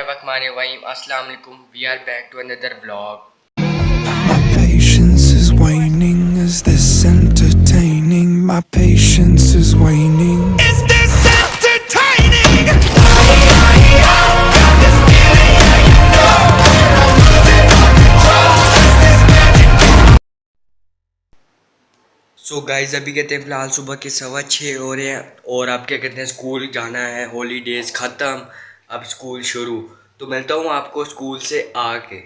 Assalamu alaikum. We are back to another vlog. My patience is waning. Is this entertaining? My patience is waning. Is this entertaining? So guys अभी कहते हैं फ़िलहाल सुबह के 6:15 हो रहे हैं और अब क्या कहते हैं स्कूल जाना है। हॉलीडेज़ ख़त्म, अब स्कूल शुरू। तो मिलता हूँ आपको स्कूल से आके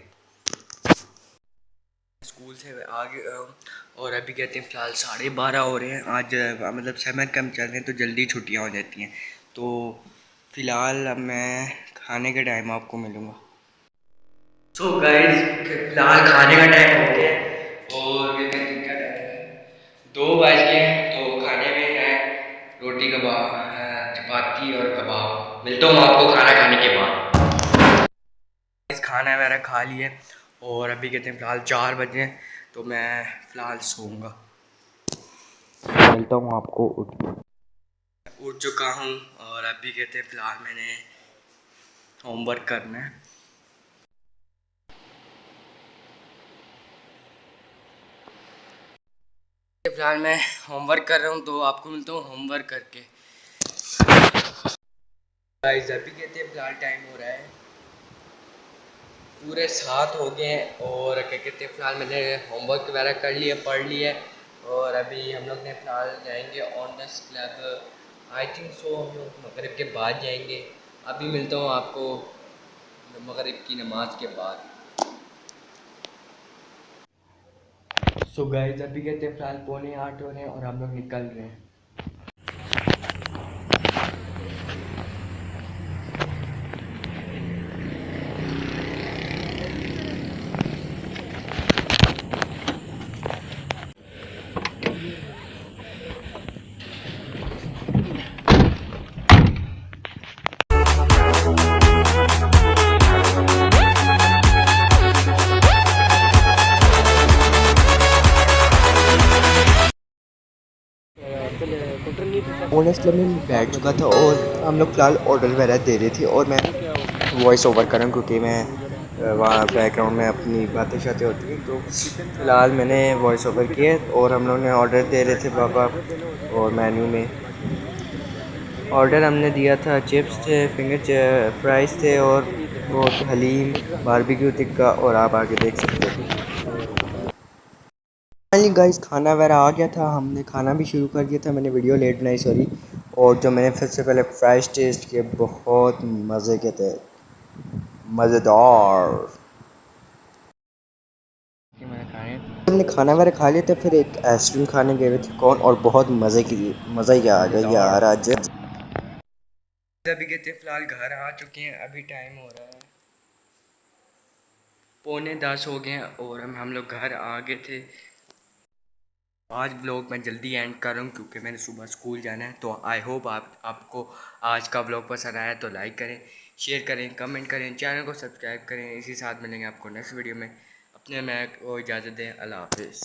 और अभी कहते हैं फ़िलहाल 12:30 हो रहे हैं। आज मतलब समर कैंप चल रहे हैं तो जल्दी छुट्टियाँ हो जाती हैं। तो फ़िलहाल अब मैं खाने के टाइम आपको मिलूँगा। सो गाइज फ़िलहाल खाने का टाइम हो गया और क्या कहते हैं क्या टाइम है, 2 बज गए हैं। तो खाने में है रोटी कबाब, चपाती और कबाब। मिलता हूँ आपको खाना खाने के बाद। इस खाना मैंने खा लिया और अभी कहते हैं फ़िलहाल 4 बजे हैं तो मैं फ़िलहाल सोऊंगा। मिलता हूँ आपको उठ चुका हूँ और अभी कहते हैं फ़िलहाल मैंने होमवर्क करना है। फ़िलहाल मैं होमवर्क कर रहा हूँ तो आपको मिलता हूँ होमवर्क करके। गाइस अभी कहते हैं फ़िलहाल टाइम हो रहा है पूरे 7 हो गए हैं और क्या कहते हैं फ़िलहाल मैंने होमवर्क वगैरह कर लिया, पढ़ लिया और अभी हम लोग ने फ़िलहाल जाएंगे honours club. I think so हम लोग मगरिब के बाद जाएंगे। अभी मिलता हूँ आपको मगरिब की नमाज के बाद। सो गाइस अभी कहते हैं फ़िलहाल 7:45 हो रहे हैं और हम लोग निकल रहे हैं। ऑनर्स क्लब में बैठ चुका था और हम लोग फ़िलहाल ऑर्डर वगैरह दे रहे थे और मैं वॉइस ओवर कर रहा हूँ क्योंकि मैं वहाँ बैकग्राउंड में अपनी बातें शातें होती हैं। तो फ़िलहाल मैंने वॉइस ओवर किया और हम लोग ने ऑर्डर दे रहे थे पापा। और मेन्यू में ऑर्डर हमने दिया था, चिप्स थे, फिंगर फ्राइज़ थे और बहुत हलीम, बारबेक्यू टिक्का और आप आगे देख सकते हैं। फाइनली गाइस खाना वगैरह आ गया था, हमने खाना भी शुरू कर दिया था। मैंने वीडियो लेट बनाई सॉरी। और जो मैंने सबसे पहले फ्राइज़ टेस्ट किए बहुत मज़े के थे, मज़ेदार। हमने खाना वगैरह खा लिया था, फिर एक आइसक्रीम खाने गए हुए थे कौन, और बहुत मज़ा ही आ गया यार आज। अभी कहते हैं फ़िलहाल घर आ चुके हैं। अभी टाइम हो रहा है 9:45 हो गए हैं और हम लोग घर आ गए थे। आज ब्लॉग मैं जल्दी एंड कर रहा हूँ क्योंकि मैंने सुबह स्कूल जाना है। तो आई होप आपको आज का ब्लॉग पसंद आया तो लाइक करें, शेयर करें, कमेंट करें, चैनल को सब्सक्राइब करें। इसी साथ मिलेंगे आपको नेक्स्ट वीडियो में। अपने मैं को इजाज़त दें। अल्लाह हाफिज़।